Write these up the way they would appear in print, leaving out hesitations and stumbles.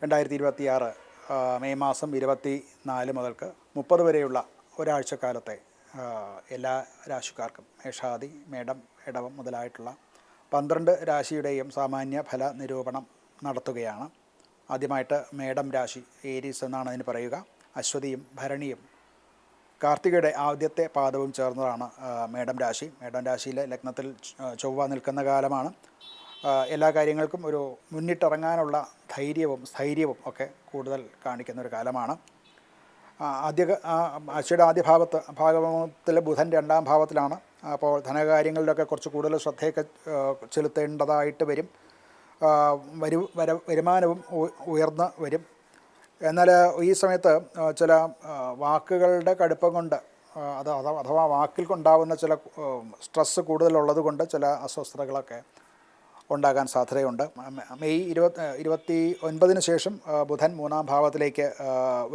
2026 May മാസം 24 മുതൽക്ക് 30 വരെയുള്ള ഒരാഴ്ചക്കാലത്തെ എല്ലാ രാശിക്കാർക്കും മേഷാദി, മേടം, ഇടവം മുതലായിട്ടുള്ള 12 രാശിയുടെയും സാമാന്യ ഫല നിരൂപണം നടത്തുകയാണ്. ആദ്യമായിട്ട് മേടം രാശി, ഏരീസ് എന്നാണ് അതിന് പറയുക. അശ്വതിയും ഭരണിയും കാർത്തികയുടെ ആദ്യത്തെ പാദവും ചേർന്നതാണ് മേടം രാശി. മേടം രാശിയിലെ ലഗ്നത്തിൽ ചൊവ്വ നിൽക്കുന്ന കാലമാണ്. എല്ലാ കാര്യങ്ങൾക്കും ഒരു മുന്നിട്ടിറങ്ങാനുള്ള ധൈര്യവും സ്ഥൈര്യവും ഒക്കെ കൂടുതൽ കാണിക്കുന്ന ഒരു കാലമാണ്. ആഴ്ചയുടെ ആദ്യ ഭാഗത്തിൽ ബുധൻ 2ാം ഭാവത്തിലാണ്. അപ്പോൾ ധനകാര്യങ്ങളിലൊക്കെ കുറച്ച് കൂടുതൽ ശ്രദ്ധയൊക്കെ ചെലുത്തേണ്ടതായിട്ട് വരും. വരുമാനവും ഉയർന്ന് വരും. എന്നാൽ ഈ സമയത്ത് ചില വാക്കുകളുടെ കടുപ്പം കൊണ്ട് അഥവാ വാക്കിൽ കൊണ്ടാവുന്ന ചില സ്ട്രെസ്സ് കൂടുതലുള്ളത് കൊണ്ട് ചില അസ്വസ്ഥതകളൊക്കെ ഉണ്ടാകാൻ സാധ്യതയുണ്ട്. മെയ് 29 ശേഷം ബുധൻ 3ാം ഭാവത്തിലേക്ക്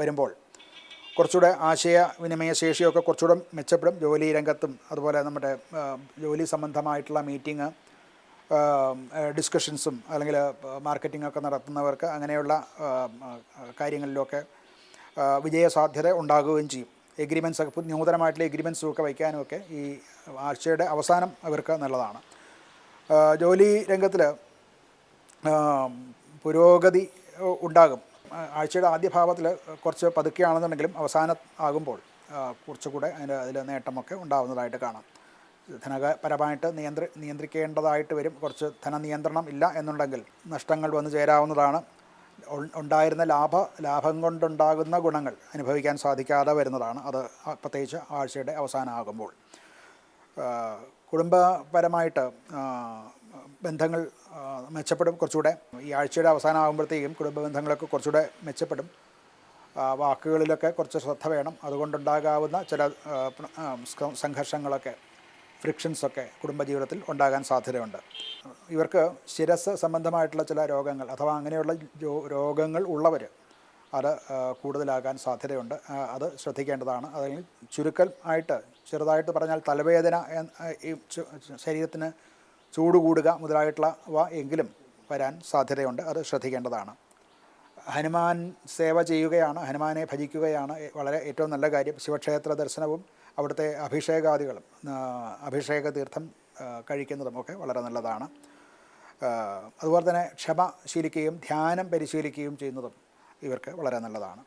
വരുമ്പോൾ കുറച്ചുകൂടെ ആശയവിനിമയ ശേഷിയൊക്കെ കുറച്ചുകൂടെ മെച്ചപ്പെടും. ജോലി രംഗത്തും അതുപോലെ നമ്മുടെ ജോലി സംബന്ധമായിട്ടുള്ള മീറ്റിംഗ്, ഡിസ്കഷൻസും അല്ലെങ്കിൽ മാർക്കറ്റിംഗൊക്കെ നടത്തുന്നവർക്ക് അങ്ങനെയുള്ള കാര്യങ്ങളിലൊക്കെ വിജയസാധ്യത ഉണ്ടാകുകയും ചെയ്യും. എഗ്രിമെൻറ്റ്സ്, നൂതനമായിട്ടുള്ള എഗ്രിമെൻറ്റ്സും ഒക്കെ വയ്ക്കാനുമൊക്കെ ഈ ആഴ്ചയുടെ അവസാനം അവർക്ക് നല്ലതാണ്. ജോലി രംഗത്തിൽ പുരോഗതി ഉണ്ടാകും. ആഴ്ചയുടെ ആദ്യ ഭാവത്തിൽ കുറച്ച് പതുക്കെയാണെന്നുണ്ടെങ്കിലും അവസാനം ആകുമ്പോൾ കുറച്ചുകൂടെ അതിൽ നേട്ടമൊക്കെ ഉണ്ടാകുന്നതായിട്ട് കാണാം. ധനപരമായിട്ട് നിയന്ത്രിക്കേണ്ടതായിട്ട് വരും. കുറച്ച് ധനനിയന്ത്രണം ഇല്ല എന്നുണ്ടെങ്കിൽ നഷ്ടങ്ങൾ വന്നു ചേരാവുന്നതാണ്. ഉണ്ടായിരുന്ന ലാഭം കൊണ്ടുണ്ടാകുന്ന ഗുണങ്ങൾ അനുഭവിക്കാൻ സാധിക്കാതെ വരുന്നതാണ്. അത് പ്രത്യേകിച്ച് ആഴ്ചയുടെ അവസാനമാകുമ്പോൾ. കുടുംബപരമായിട്ട് ബന്ധങ്ങൾ മെച്ചപ്പെടും. കുറച്ചുകൂടെ ഈ ആഴ്ചയുടെ അവസാനമാകുമ്പോഴത്തേക്കും കുടുംബ ബന്ധങ്ങളൊക്കെ കുറച്ചുകൂടെ മെച്ചപ്പെടും. വാക്കുകളിലൊക്കെ കുറച്ച് ശ്രദ്ധ വേണം. അതുകൊണ്ടുണ്ടാകാവുന്ന ചില സംഘർഷങ്ങളൊക്കെ, ഫ്രിക്ഷൻസൊക്കെ കുടുംബജീവിതത്തിൽ ഉണ്ടാകാൻ സാധ്യതയുണ്ട്. ഇവർക്ക് ശിരസ് സംബന്ധമായിട്ടുള്ള ചില രോഗങ്ങൾ അഥവാ അങ്ങനെയുള്ള രോഗങ്ങൾ ഉള്ളവർ അത് കൂടുതലാകാൻ സാധ്യതയുണ്ട്. അത് ശ്രദ്ധിക്കേണ്ടതാണ്. അതിൽ ചെറുതായിട്ട് പറഞ്ഞാൽ തലവേദന, ശരീരത്തിന് ചൂട് കൂടുക മുതലായിട്ടുള്ളവ എങ്കിലും വരാൻ സാധ്യതയുണ്ട്. അത് ശ്രദ്ധിക്കേണ്ടതാണ്. ഹനുമാൻ സേവ ചെയ്യുകയാണ്, ഹനുമാനെ ഭജിക്കുകയാണ് വളരെ ഏറ്റവും നല്ല കാര്യം. ശിവക്ഷേത്ര ദർശനവും അവിടുത്തെ അഭിഷേകാദികളും അഭിഷേക തീർത്ഥം കഴിക്കുന്നതും ഒക്കെ വളരെ നല്ലതാണ്. അതുപോലെ തന്നെ ക്ഷമ ശീലിക്കുകയും ധ്യാനം പരിശീലിക്കുകയും ചെയ്യുന്നതും ഇവർക്ക് വളരെ നല്ലതാണ്.